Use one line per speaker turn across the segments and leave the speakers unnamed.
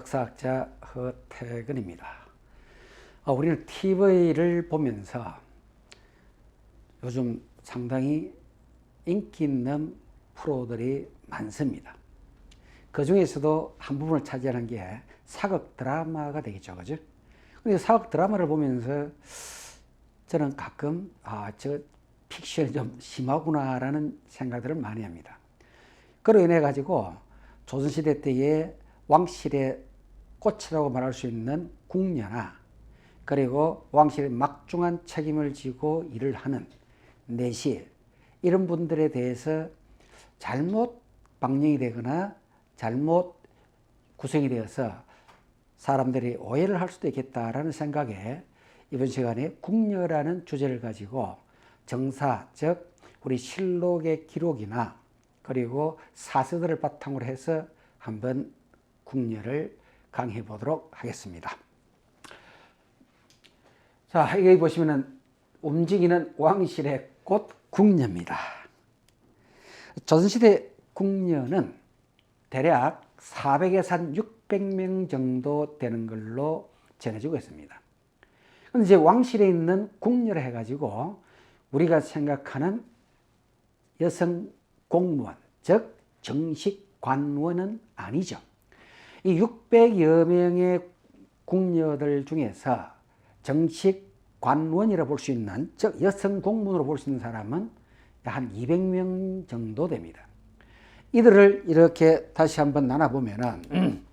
역사학자 허태근입니다. 우리는 TV를 보면서 요즘 상당히 인기 있는 프로들이 많습니다. 그 중에서도 한 부분을 차지하는 게 사극 드라마가 되겠죠, 그죠? 근데 사극 드라마를 보면서 저는 가끔 저 픽션이 좀 심하구나라는 생각들을 많이 합니다. 그로 인해 가지고 조선시대 때의 왕실의 꽃이라고 말할 수 있는 궁녀나 그리고 왕실의 막중한 책임을 지고 일을 하는 내실, 이런 분들에 대해서 잘못 방영이 되거나 잘못 구성이 되어서 사람들이 오해를 할 수도 있겠다라는 생각에 이번 시간에 궁녀라는 주제를 가지고 정사, 즉 우리 실록의 기록이나 그리고 사서들을 바탕으로 해서 한번 궁녀를 강의해 보도록 하겠습니다. 자, 여기 보시면은 움직이는 왕실의 꽃 궁녀입니다. 조선시대 궁녀는 대략 400에서 한 600명 정도 되는 걸로 전해지고 있습니다. 그런데 이제 왕실에 있는 궁녀를 해가지고 우리가 생각하는 여성 공무원, 즉 정식 관원은 아니죠. 이 600여 명의 궁녀들 중에서 정식 관원이라 볼 수 있는, 즉 여성 공무원으로 볼 수 있는 사람은 한 200명 정도 됩니다. 이들을 이렇게 다시 한번 나눠보면은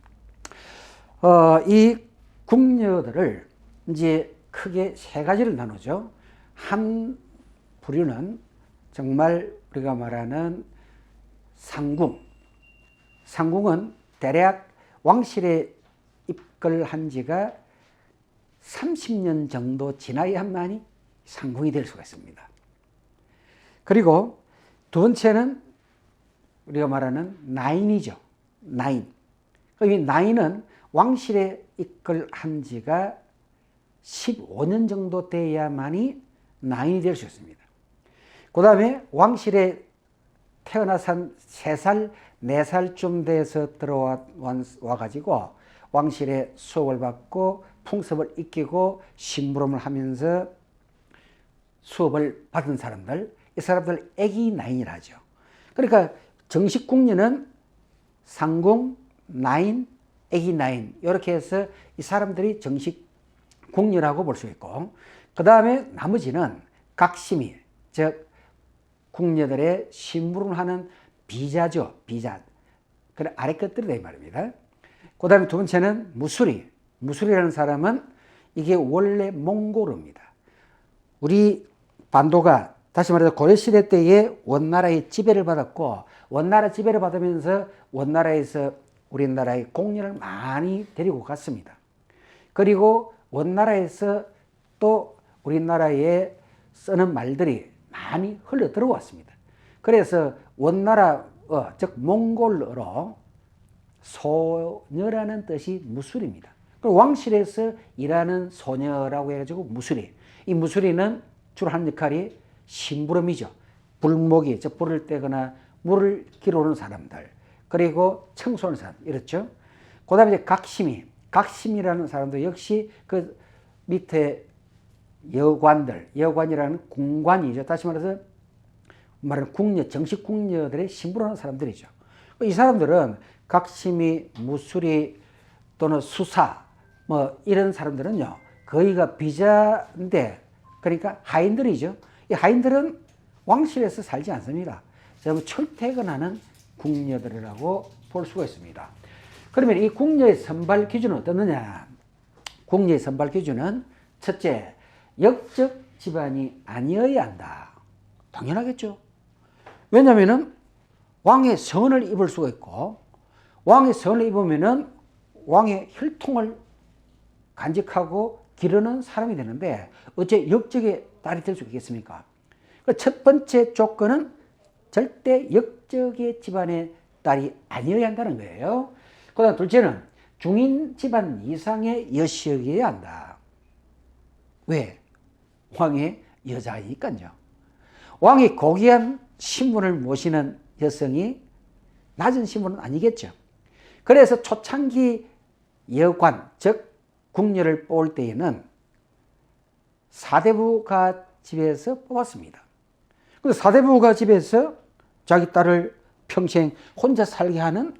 이 궁녀들을 이제 크게 세 가지를 나누죠. 한 부류는 정말 우리가 말하는 상궁. 상궁은 대략 왕실에 입걸한 지가 30년 정도 지나야만이 상궁이 될 수가 있습니다. 그리고 두 번째는 우리가 말하는 나인이죠. 나인. 이 나인은 왕실에 입걸한 지가 15년 정도 돼야만이 나인이 될 수 있습니다. 그 다음에 왕실에 태어나서 한 3살, 4살쯤 돼서 들어와가지고 왕실에 수업을 받고 풍습을 익히고 심부름을 하면서 수업을 받은 사람들, 이 사람들 애기 나인이라 하죠. 그러니까 정식 궁녀는 상궁, 나인, 애기 나인, 이렇게 해서 이 사람들이 정식 궁녀라고 볼 수 있고, 그 다음에 나머지는 각심이, 즉 궁녀들의 심부름을 하는 비자죠. 비자. 그 아래 것들이다 이 말입니다. 그 다음에 두 번째는 무수리. 무수리라는 사람은 이게 원래 몽골어입니다. 우리 반도가 다시 말해서 고려시대 때에 원나라의 지배를 받았고, 원나라 지배를 받으면서 원나라에서 우리나라의 공녀를 많이 데리고 갔습니다. 그리고 원나라에서 또 우리나라에 쓰는 말들이 많이 흘러 들어왔습니다. 그래서 원나라, 즉 몽골어로 소녀라는 뜻이 무술입니다. 그리고 왕실에서 일하는 소녀라고 해가지고 무술이. 이 무술이는 주로 하는 역할이 심부름이죠. 불목이, 즉 불을 떼거나 물을 길어오는 사람들, 그리고 청소하는 사람, 이렇죠. 그 다음에 이제 각심이, 각심이라는 사람도 역시 그 밑에 여관들, 여관이라는 궁관이죠. 다시 말해서 말하는 궁녀, 정식 궁녀들의 심부름하는 사람들이죠. 이 사람들은 각심이, 무술이 또는 수사, 뭐 이런 사람들은요, 거의가 비자인데, 그러니까 하인들이죠. 이 하인들은 왕실에서 살지 않습니다. 전부 출퇴근하는 궁녀들이라고 볼 수가 있습니다. 그러면 이 궁녀의 선발 기준은 어떻느냐? 궁녀의 선발 기준은 첫째, 역적 집안이 아니어야 한다. 당연하겠죠. 왜냐하면 왕의 선을 입을 수가 있고, 왕의 선을 입으면은 왕의 혈통을 간직하고 기르는 사람이 되는데 어째 역적의 딸이 될 수 있겠습니까? 첫 번째 조건은 절대 역적의 집안의 딸이 아니어야 한다는 거예요. 그 다음 둘째는 중인 집안 이상의 여시여기여야 한다. 왜? 왕의 여자이니까요. 왕이 고귀한 신분을 모시는 여성이 낮은 신분은 아니겠죠. 그래서 초창기 여관, 즉 궁녀를 뽑을 때에는 사대부가 집에서 뽑았습니다. 그래서 사대부가 집에서 자기 딸을 평생 혼자 살게 하는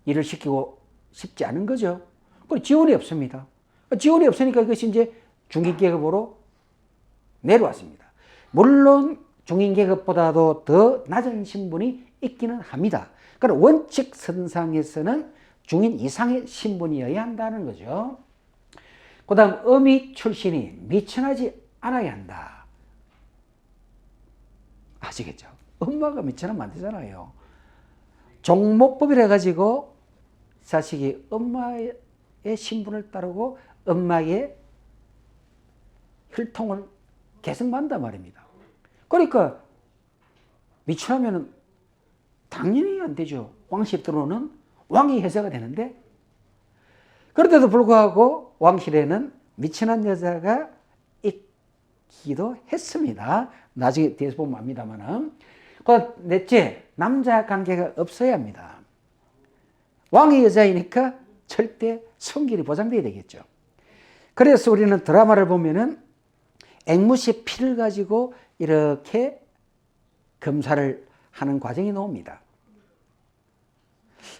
일을 시키고 싶지 않은 거죠. 그리고 지원이 없습니다. 지원이 없으니까 이것이 이제 중인계급으로 내려왔습니다. 물론 중인계급보다도 더 낮은 신분이 있기는 합니다. 그러나 원칙 선상에서는 중인 이상의 신분이어야 한다는 거죠. 그 다음 어미 출신이 미천하지 않아야 한다. 아시겠죠? 엄마가 미천하면 안 되잖아요. 종목법이라 가지고 자식이 엄마의 신분을 따르고 엄마의 혈통을 계승한단 말입니다. 그러니까 미천하면 당연히 안 되죠. 왕실 들어오는 왕이 해제가 되는데, 그런데도 불구하고 왕실에는 미천한 여자가 있기도 했습니다. 나중에 뒤에서 보면 압니다만은. 넷째, 남자 관계가 없어야 합니다. 왕의 여자이니까 절대 성길이 보장돼야 되겠죠. 그래서 우리는 드라마를 보면은 앵무새 피를 가지고 이렇게 검사를 하는 과정이 나옵니다.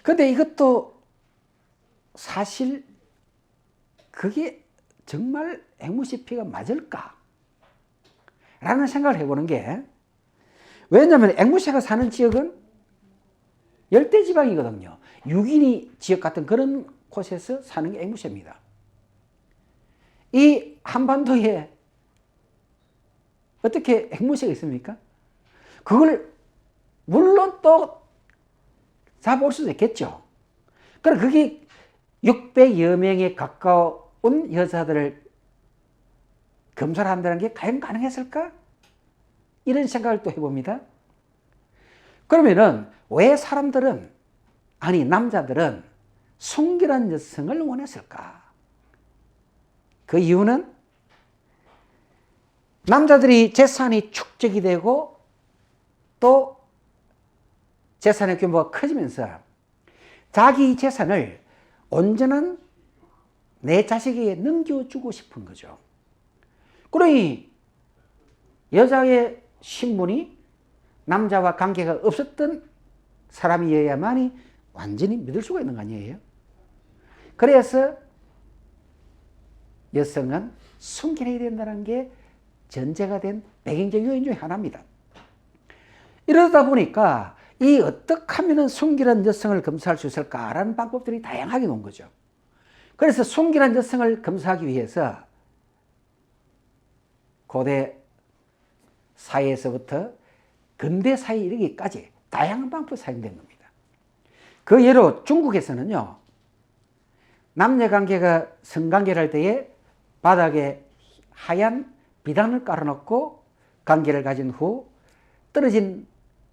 근데 이것도 사실 그게 정말 앵무새 피가 맞을까? 라는 생각을 해보는 게, 왜냐하면 앵무새가 사는 지역은 열대지방이거든요. 유기니 지역 같은 그런 곳에서 사는 게 앵무새입니다. 이 한반도에 어떻게 앵무새가 있습니까? 그걸 물론 또 잡아올 수도 있겠죠. 그럼 그게 600여 명에 가까운 여자들을 검사를 한다는 게 과연 가능했을까? 이런 생각을 또 해봅니다. 그러면은 왜 사람들은, 아니 남자들은 순결한 여성을 원했을까? 그 이유는 남자들이 재산이 축적이 되고 또 재산의 규모가 커지면서 자기 재산을 온전한 내 자식에게 넘겨주고 싶은 거죠. 그러니 여자의 신분이 남자와 관계가 없었던 사람이어야만이 완전히 믿을 수가 있는 거 아니에요? 그래서 여성은 순결해야 된다는 게 전제가 된 배경적 요인 중에 하나입니다. 이러다 보니까 이 어떻게 하면 순결한 여성을 검사할 수 있을까라는 방법들이 다양하게 나온 거죠. 그래서 순결한 여성을 검사하기 위해서 고대 사회에서부터 근대 사회 이르기까지 다양한 방법이 사용된 겁니다. 그 예로 중국에서는요, 남녀관계가 성관계를 할 때에 바닥에 하얀 비단을 깔아놓고 관계를 가진 후 떨어진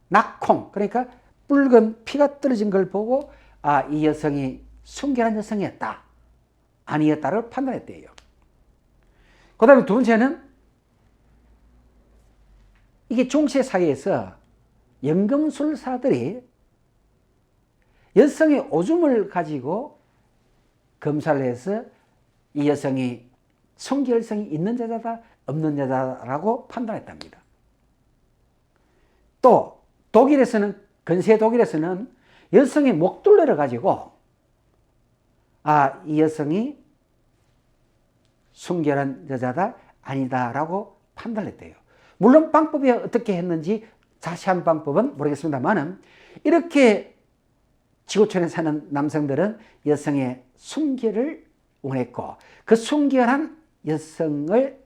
낙콩, 그러니까 붉은 피가 떨어진 걸 보고 아, 이 여성이 순결한 여성이었다, 아니었다를 판단했대요. 그 다음에 두 번째는 이게 중세 사회에서 연금술사들이 여성의 오줌을 가지고 검사를 해서 이 여성이 순결성이 있는 여자다, 없는 여자라고 판단했답니다. 또 독일에서는, 근세 독일에서는 여성의 목둘레를 가지고 아, 이 여성이 순결한 여자다, 아니다라고 판단했대요. 물론 방법이 어떻게 했는지 자세한 방법은 모르겠습니다만은, 이렇게 지구촌에 사는 남성들은 여성의 순결을 원했고, 그 순결한 여성을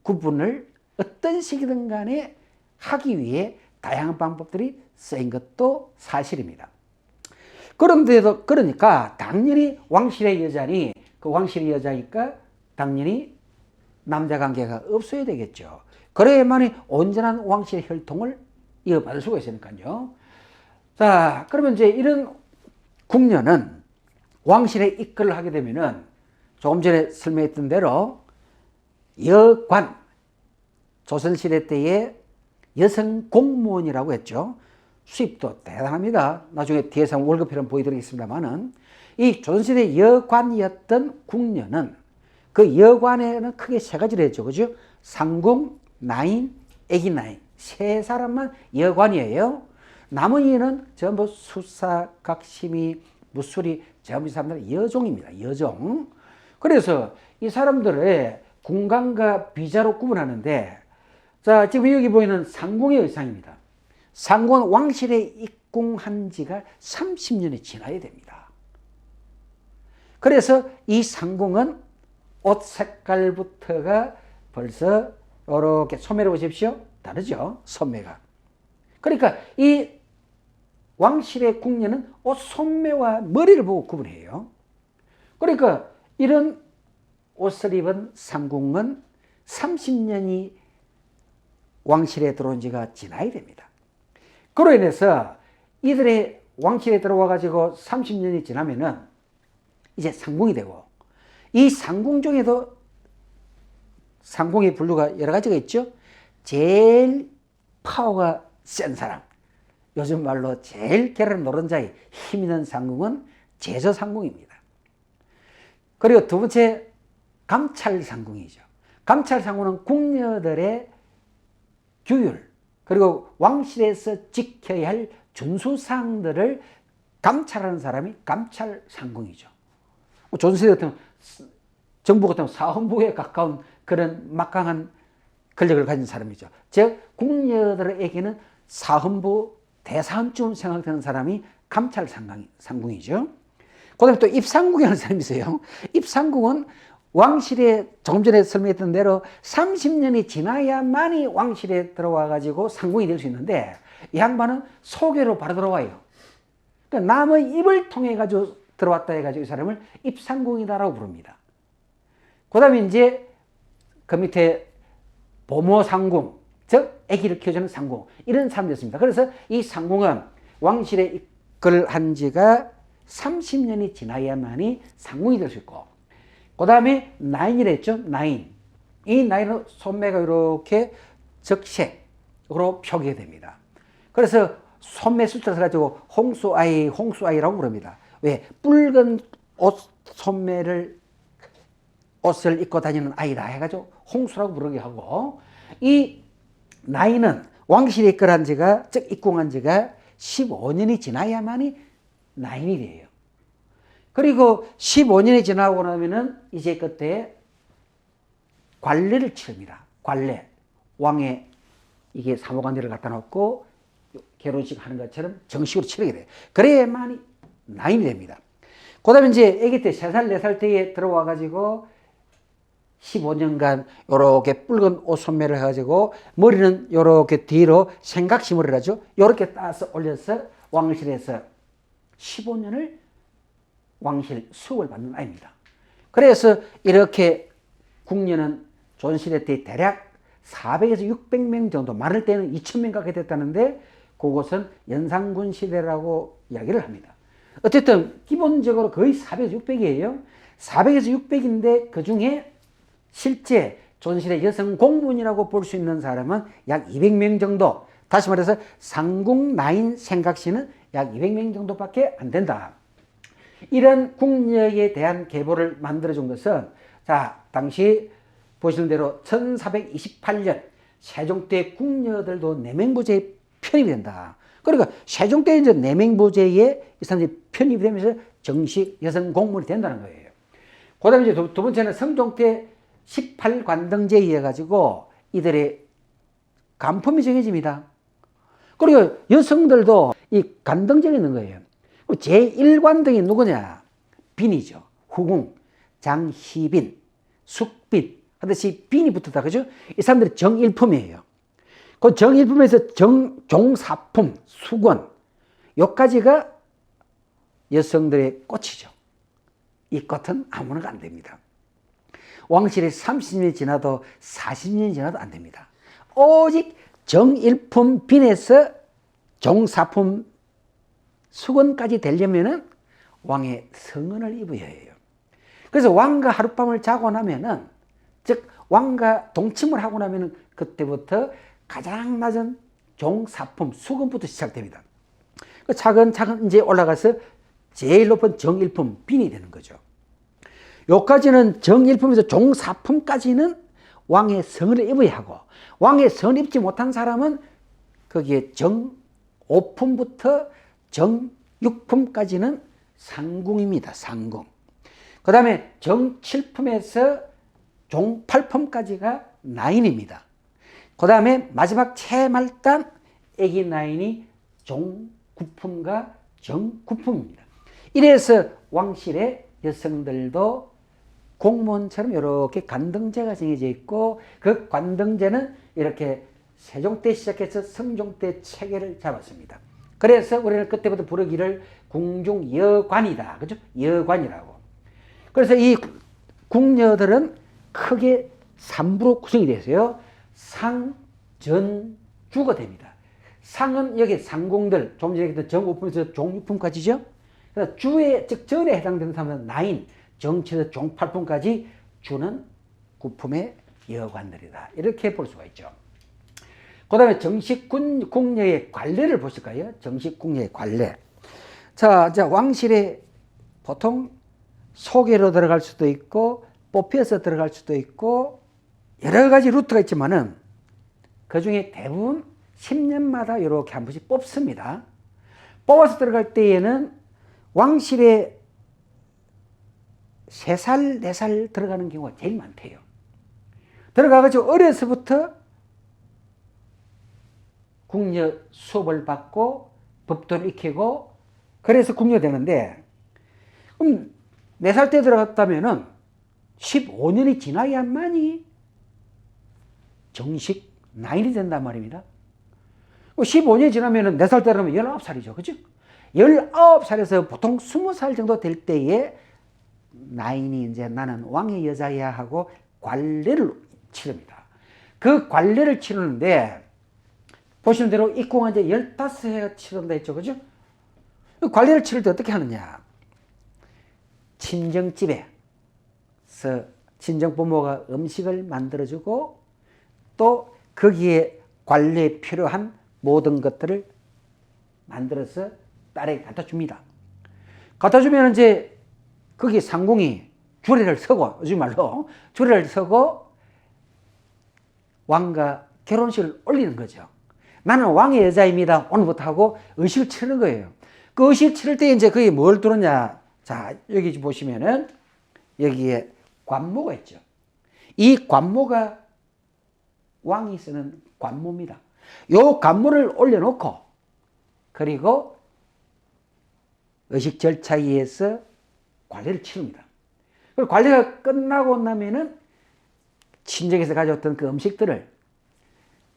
구분을 어떤 식이든 간에 하기 위해 다양한 방법들이 쓰인 것도 사실입니다. 그런데도, 그러니까 당연히 왕실의 여자니, 그 왕실의 여자니까 당연히 남자 관계가 없어야 되겠죠. 그래야만이 온전한 왕실의 혈통을 이어받을 수가 있으니까요. 자, 그러면 이제 이런 궁녀는 왕실의 이끌을 하게 되면은 조금 전에 설명했던 대로 여관, 조선시대 때의 여성 공무원이라고 했죠. 수입도 대단합니다. 나중에 뒤에서 월급표를 보여드리겠습니다만은, 이 조선시대 여관이었던 궁녀는 그 여관에는 크게 세 가지를 했죠. 그죠? 상궁, 나인, 애기나인. 세 사람만 여관이에요. 나머지는 전부 수사, 각심이, 무술이 전부 이 사람들은 여종입니다. 여종. 그래서 이 사람들의 궁강과 비자로 구분하는데, 자, 지금 여기 보이는 상궁의 의상입니다. 상궁은 왕실에 입궁한 지가 30년이 지나야 됩니다. 그래서 이 상궁은 옷 색깔부터가 벌써 이렇게 소매를 보십시오. 다르죠? 소매가. 그러니까 이 왕실의 궁녀는 옷 소매와 머리를 보고 구분해요. 그러니까 이런 옷을 입은 상궁은 30년이 왕실에 들어온 지가 지나야 됩니다. 그로 인해서 이들의 왕실에 들어와 가지고 30년이 지나면은 이제 상궁이 되고, 이 상궁 중에도 상궁의 분류가 여러 가지가 있죠. 제일 파워가 센 사람, 요즘 말로 제일 계란을 노른자의 힘 있는 상궁은 제저상궁입니다. 그리고 두 번째 감찰상궁이죠. 감찰상궁은 궁녀들의 규율, 그리고 왕실에서 지켜야 할 준수사항들을 감찰하는 사람이 감찰상궁이죠. 조선시대 같은 정부 같은 사헌부에 가까운 그런 막강한 권력을 가진 사람이죠. 즉 궁녀들에게는 사헌부 대사헌쯤 생각되는 사람이 감찰상궁이죠. 그 다음에 또 입상궁이라는 사람이 있어요. 입상궁은 왕실에 조금 전에 설명했던 대로 30년이 지나야만이 왕실에 들어와 가지고 상궁이 될 수 있는데, 이 양반은 소개로 바로 들어와요. 그러니까 남의 입을 통해 가지고 들어왔다 해가지고 이 사람을 입상궁이다라고 부릅니다. 그 다음에 이제 그 밑에 보모상궁, 즉 아기를 키워주는 상궁, 이런 사람이었습니다. 그래서 이 상궁은 왕실에 입글한 지가 30년이 지나야만이 상궁이 될 수 있고, 그 다음에 나인이라 했죠. 나인. 이 나인은 소매가 이렇게 적색으로 표기가 됩니다. 그래서 소매 숫자를 가지고 홍수아이라고 부릅니다. 왜? 붉은 옷을 입고 다니는 아이라 해가지고 홍수라고 부르게 하고, 이 나이는 왕실에 입궁한 지가, 즉 입궁한 지가 15년이 지나야만이 나인이 돼요. 그리고 15년이 지나고 나면은 이제 그때 관례를 치릅니다. 관례. 왕의 이게 사모관대를 갖다 놓고 결혼식 하는 것처럼 정식으로 치르게 돼요. 그래야만이 나인이 됩니다. 그 다음에 이제 아기 때 3살, 4살 때에 들어와가지고 15년간 요렇게 붉은 옷 소매를 해가지고 머리는 요렇게 뒤로 생각시 머리를 하죠. 요렇게 따서 올려서 왕실에서 15년을 왕실 수업을 받는 아이입니다. 그래서 이렇게 궁녀는 조선시대 때 대략 400에서 600명 정도, 많을 때는 2000명 가까이 됐다는데, 그것은 연산군 시대라고 이야기를 합니다. 어쨌든 기본적으로 거의 400에서 600이에요. 400에서 600인데 그 중에 실제 조선시대 여성 공무원이라고 볼 수 있는 사람은 약 200명 정도, 다시 말해서 상궁 나인 생각시는 약 200명 정도밖에 안 된다. 이런 궁녀에 대한 계보를 만들어준 것은, 자, 당시 보시는 대로 1428년 세종 때 궁녀들도 내명부제에 편입이 된다. 그러니까 세종 때 이제 내명부제에 이 사람들이 편입이 되면서 정식 여성 공무원이 된다는 거예요. 그 다음에 이제 두 번째는 성종 때 18관등제에 의해 가지고 이들의 간품이 정해집니다. 그리고 여성들도 이 관등제가 있는 거예요. 제1관등이 누구냐? 빈이죠. 후궁, 장희빈, 숙빈 하듯이 빈이 붙었다. 그죠? 이 사람들이 정일품이에요. 그 정일품에서 종사품, 수건, 요까지가 여성들의 꽃이죠. 이 꽃은 아무나 안 됩니다. 왕실에 30년이 지나도 40년이 지나도 안 됩니다. 오직 정일품 빈에서 종사품 수건까지 되려면은 왕의 성은을 입어야 해요. 그래서 왕과 하룻밤을 자고 나면은, 즉 왕과 동침을 하고 나면은 그때부터 가장 낮은 종사품 수건부터 시작됩니다. 차근차근 이제 올라가서 제일 높은 정일품 빈이 되는 거죠. 요까지는 정일품에서 종사품까지는 왕의 성을 입어야 하고, 왕의 성을 입지 못한 사람은 거기에 정5품부터 정6품까지는 상궁입니다. 상궁. 그 다음에 정7품에서 종8품까지가 나인입니다. 그 다음에 마지막 최말단 애기 나인이 종9품과 정9품입니다. 이래서 왕실의 여성들도 공무원처럼 이렇게 관등제가 정해져 있고, 그 관등제는 이렇게 세종 때 시작해서 성종 때 체계를 잡았습니다. 그래서 우리는 그때부터 부르기를 궁중여관이다. 그죠? 여관이라고. 그래서 이 궁녀들은 크게 3부로 구성이 되어서요. 상, 전, 주가 됩니다. 상은 여기 상궁들, 좀 전에 했던 정5품에서 종6품까지죠. 그래서 주에, 즉 절에 해당되는 사람은 나인, 정치에서 종8품까지 주는 9품의 여관들이다. 이렇게 볼 수가 있죠. 그 다음에 정식 궁녀의 관례를 보실까요? 정식 궁녀의 관례. 자, 왕실에 보통 소개로 들어갈 수도 있고, 뽑혀서 들어갈 수도 있고, 여러 가지 루트가 있지만은, 그 중에 대부분 10년마다 이렇게 한 번씩 뽑습니다. 뽑아서 들어갈 때에는 왕실에 3살, 4살 들어가는 경우가 제일 많대요. 들어가가지고 어려서부터 궁녀 수업을 받고 법도를 익히고 그래서 궁녀 되는데, 그럼 4살 때 들어갔다면은 15년이 지나야만이 정식 나인이 된단 말입니다. 15년이 지나면은 4살 때 들어가면 19살이죠. 그죠? 19살에서 보통 20살 정도 될 때에 나인이 이제 나는 왕의 여자야 하고 관례를 치릅니다. 그 관례를 치르는데 보시는 대로 입궁한 지 15해 치른다 했죠. 그죠? 관례를 치를 때 어떻게 하느냐. 친정집에서 친정부모가 음식을 만들어주고 또 거기에 관례에 필요한 모든 것들을 만들어서 딸에게 갖다 줍니다. 갖다 주면 이제 거기 상궁이 주례를 서고, 요즘 말로 주례를 서고 왕과 결혼식을 올리는 거죠. 나는 왕의 여자입니다. 오늘부터 하고 의식을 치르는 거예요. 그 의식을 치를 때 이제 그게 뭘 두느냐. 자, 여기 보시면은 여기에 관모가 있죠. 이 관모가 왕이 쓰는 관모입니다. 요 관모를 올려놓고 그리고 의식 절차에 의해서 관례를 치릅니다. 그리고 관례가 끝나고 나면은 친정에서 가져왔던 그 음식들을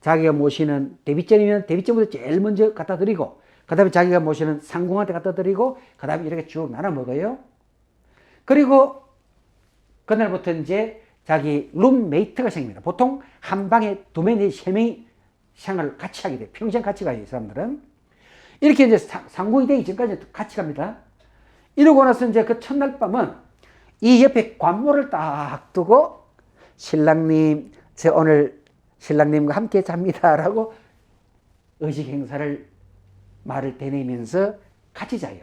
자기가 모시는 대비전이면 대비전부터 제일 먼저 갖다 드리고, 그 다음에 자기가 모시는 상궁한테 갖다 드리고, 그 다음에 이렇게 쭉 나눠 먹어요. 그리고 그날부터 이제 자기 룸메이트가 생깁니다. 보통 한 방에 2명 내지 3명이 생활을 같이 하게 돼요. 평생 같이 가요, 이 사람들은. 이렇게 이제 상궁이 되기 전까지 같이 갑니다. 이러고 나서 이제 그 첫날 밤은 이 옆에 관모를 딱 두고 신랑님, 저 오늘 신랑님과 함께 잡니다. 라고 의식 행사를 말을 대내면서 같이 자요.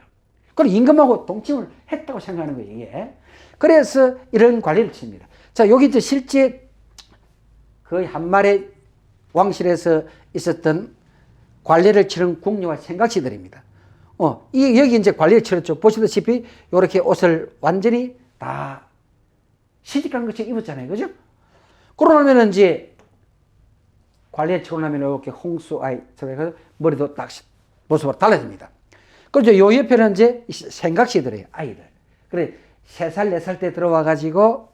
그리고 임금하고 동침을 했다고 생각하는 거예요, 이게. 그래서 이런 관리를 칩니다. 자, 여기 이제 실제 거의 한말의 왕실에서 있었던 관례를 치른 궁녀와 생각시들입니다. 여기 이제 관례를 치렀죠. 보시다시피 이렇게 옷을 완전히 다 시집간 것처럼 입었잖아요. 그죠? 그러면 이제 관례를 치고 나면 이렇게 저래서 머리도 딱 모습으로 달라집니다. 그렇죠. 요 옆에는 이제 생각시들이에요. 아이들. 그래, 3살, 4살 때 들어와가지고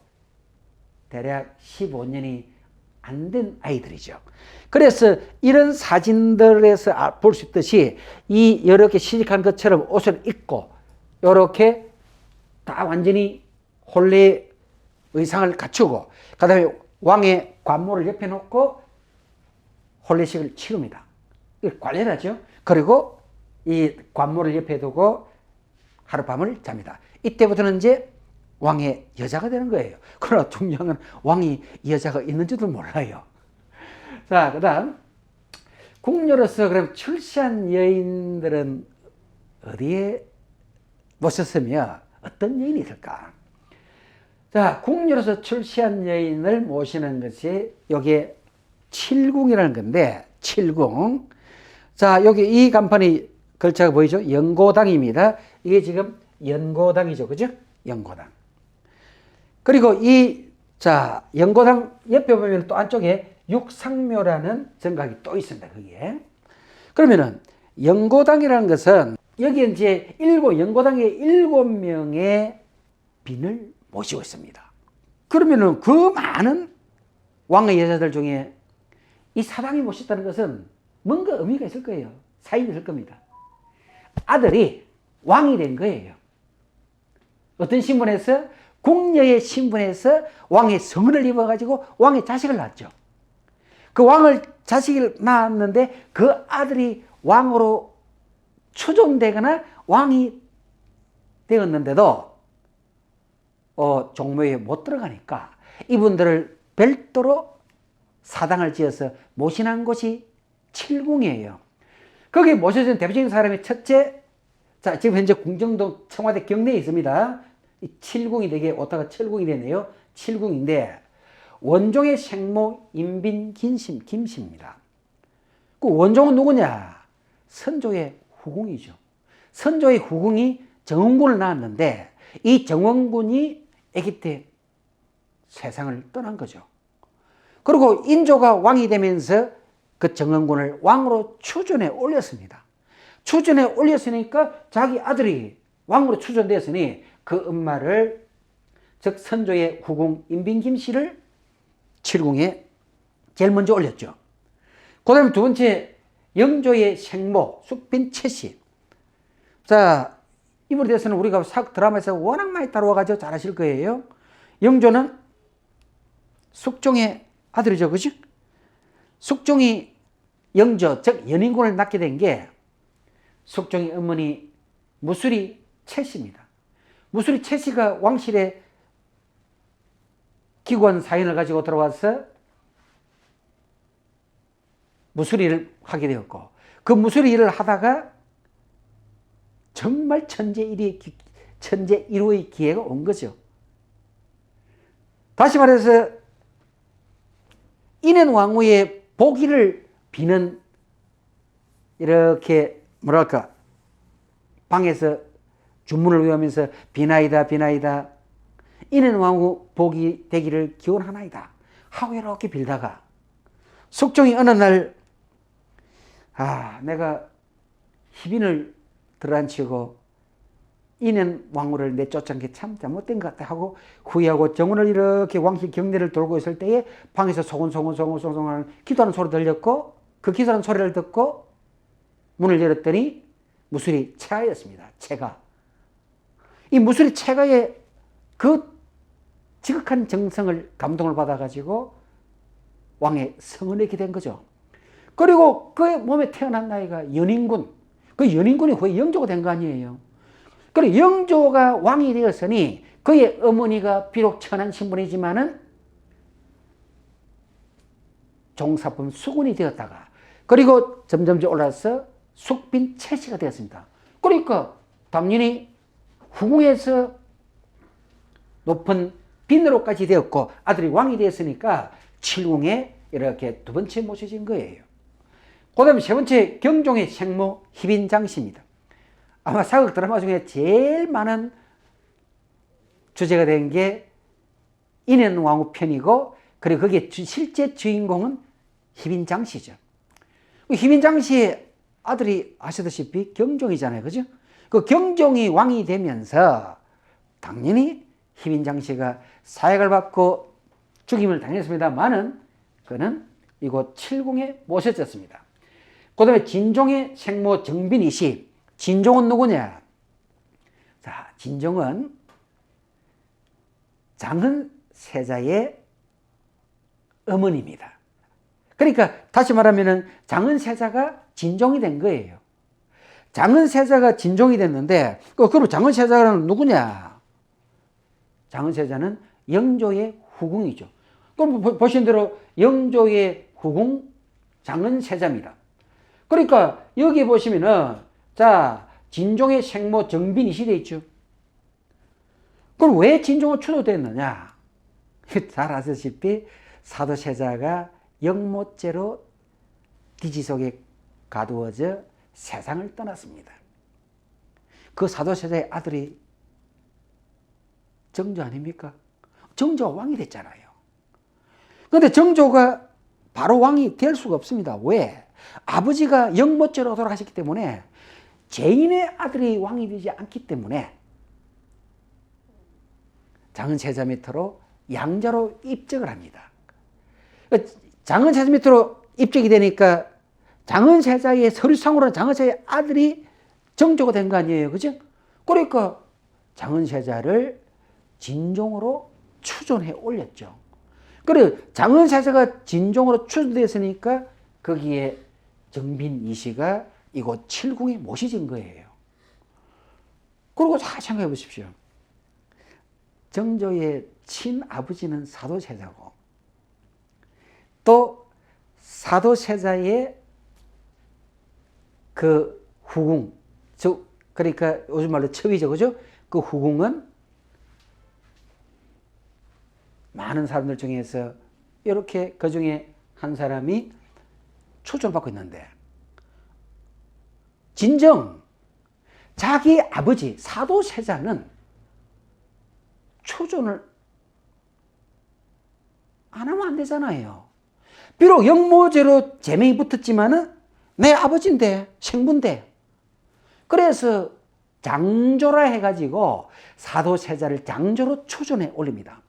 대략 15년이 안 된 아이들이죠. 그래서 이런 사진들에서 볼 수 있듯이 이 여러 개 시집한 것처럼 옷을 입고 이렇게 다 완전히 혼례 의상을 갖추고 그 다음에 왕의 관모를 옆에 놓고 혼례식을 치릅니다. 관례라죠. 그리고 이 관모를 옆에 두고 하룻밤을 잡니다. 이때부터는 이제 왕의 여자가 되는 거예요. 그러나 중요한 건 왕이 여자가 있는지도 몰라요. 자, 그 다음 궁녀로서 그럼 출세한 여인들은 어디에 모셨으면 어떤 여인이 있을까? 자, 궁녀로서 출시한 여인을 모시는 것이 여기에 칠궁이라는 건데, 칠궁. 자, 여기 이 간판이 글자가 보이죠? 연고당입니다. 이게 지금 연고당이죠. 그죠? 연고당. 그리고 자, 연고당 옆에 보면 또 안쪽에 육상묘라는 정각이 또 있습니다. 거기에. 그러면은, 연고당이라는 것은 여기에 이제 연고당에 7명의 빈을 모시고 있습니다. 그러면은 그 많은 왕의 여자들 중에 이 사당이 모셨다는 것은 뭔가 의미가 있을 거예요. 사연이 있을 겁니다. 아들이 왕이 된 거예요. 어떤 신분에서? 궁녀의 신분에서 왕의 성을 입어가지고 왕의 자식을 낳았죠. 그 왕을 자식을 낳았는데 그 아들이 왕으로 추존되거나 왕이 되었는데도 종묘에 못 들어가니까 이분들을 별도로 사당을 지어서 모신한 곳이 칠궁이에요. 거기에 모셔진 대표적인 사람이 첫째, 자, 지금 현재 궁정동 청와대 경내에 있습니다. 이 칠궁이 되게 오다가 칠궁이 되네요. 칠궁인데 원종의 생모 김씨입니다. 그 원종은 누구냐? 선조의 후궁이죠. 선조의 후궁이 정원군을 낳았는데 이 정원군이 아기 때 세상을 떠난 거죠. 그리고 인조가 왕이 되면서 그 정원군을 왕으로 추존에 올렸습니다. 추존에 올렸으니까 자기 아들이 왕으로 추존되었으니 그 엄마를, 즉 선조의 후궁 임빈김씨를 칠궁에 제일 먼저 올렸죠. 그 다음에 두 번째, 영조의 생모 숙빈 채씨. 자, 이분에 대해서는 우리가 드라마에서 워낙 많이 다루어가지고 잘 아실 거예요. 영조는 숙종의 아들이죠. 그죠? 숙종이 영조, 즉 연인군을 낳게 된 게 숙종의 어머니 무수리 채씨입니다. 무수리 채씨가 왕실에 기관 사연을 가지고 들어와서 무수리를 하게 되었고, 그 무수리 일을 하다가 정말 천재 1호의 기회가 온 거죠. 다시 말해서 인현 왕후의 보기를 비는, 이렇게 뭐랄까, 방에서 주문을 외우면서 비나이다 비나이다 인현 왕후 복이 되기를 기원하나이다 하고 이렇게 빌다가 숙종이 어느 날 내가 희빈을 들어앉히고 인현 왕후를 내쫓은 게 참 잘못된 것 같다 하고 후회하고 정원을 이렇게 왕실 경내를 돌고 있을 때에 방에서 소곤소곤 기도하는 소리 들렸고, 그 기도하는 소리를 듣고 문을 열었더니 무수리 채가였습니다. 채가. 이 무수리 채가의 그 지극한 정성을 감동을 받아가지고 왕의 성을 내게 된 거죠. 그리고 그의 몸에 태어난 나이가 연인군. 그 연인군이 후에 영조가 된 거 아니에요. 그리고 영조가 왕이 되었으니 그의 어머니가 비록 천한 신분이지만은 종사품 수군이 되었다가 그리고 점점 올라서 숙빈 채씨가 되었습니다. 그러니까 당연히 후궁에서 높은 빈으로까지 되었고 아들이 왕이 되었으니까 칠궁에 이렇게 두 번째 모셔진 거예요. 그 다음에 세 번째, 경종의 생모 희빈장씨입니다. 아마 사극 드라마 중에 제일 많은 주제가 된 게 인현 왕후 편이고, 그리고 거기에 실제 주인공은 희빈장씨죠. 희빈장씨의 아들이 아시다시피 경종이잖아요. 그죠? 그 경종이 왕이 되면서 당연히 희빈장씨가 사약을 받고 죽임을 당했습니다만은 그는 이곳 칠궁에 모셔졌습니다. 그 다음에 진종의 생모 정빈이씨. 진종은 누구냐? 자, 진종은 장은세자의 어머니입니다. 그러니까 다시 말하면 장은세자가 진종이 된 거예요. 장은세자가 진종이 됐는데, 그럼 장은세자는 누구냐? 장은세자는 영조의 후궁이죠. 그럼 보신 대로 영조의 후궁 장은세자입니다. 그러니까 여기 보시면은, 자, 진종의 생모 정빈이 시대 있죠. 그럼 왜 진종으로 추도됐느냐? 잘 아시다시피 사도세자가 영모죄로 뒤지 속에 가두어져 세상을 떠났습니다. 그 사도세자의 아들이 정조 아닙니까? 정조가 왕이 됐잖아요. 그런데 정조가 바로 왕이 될 수가 없습니다. 왜? 아버지가 영모죄로 돌아가셨기 때문에 제인의 아들이 왕이 되지 않기 때문에 장은세자 밑으로 양자로 입적을 합니다. 장은세자 밑으로 입적이 되니까 장은세자의 서류상으로는 장은세자의 아들이 정조가 된 거 아니에요. 그죠? 그러니까 장은세자를 진종으로 추존해 올렸죠. 그리고 장은세자가 진종으로 추존됐으니까 거기에 정빈 이씨가 이곳 칠궁에 모시진 거예요. 그리고 잘 생각해 보십시오. 정조의 친아버지는 사도세자고 또 사도세자의 그 후궁, 그러니까 요즘 말로 처위죠. 그죠? 그 후궁은 많은 사람들 중에서 이렇게 그 중에 한 사람이 추존받고 있는데 진정 자기 아버지 사도세자는 추존을 안 하면 안 되잖아요. 비록 영모죄로 제명이 붙었지만은 내 아버지인데 생부인데 그래서 장조라 해가지고 사도세자를 장조로 추존해 올립니다.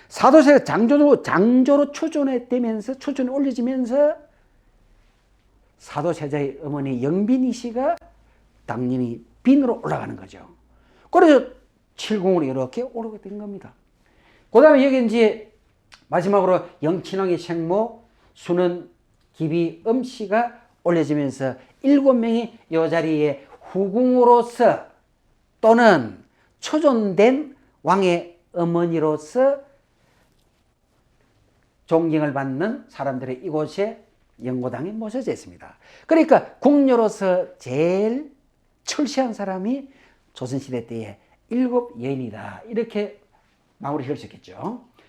사도세자 장조로 추존해 되면서 추존해 올려지면서 사도세자의 어머니 영빈이 씨가 당연히 빈으로 올라가는 거죠. 그래서 칠궁으로 이렇게 오르게 된 겁니다. 그 다음에 여기 이제 마지막으로 영친왕의 생모 순은 기비 음씨가 올려지면서 7명이 이 자리에 후궁으로서 또는 추존된 왕의 어머니로서 존경을 받는 사람들이 이곳에 영고당에 모셔져 있습니다. 그러니까 궁녀로서 제일 출세한 사람이 조선시대 때에 7 여인이다. 이렇게 마무리 할 수 있겠죠.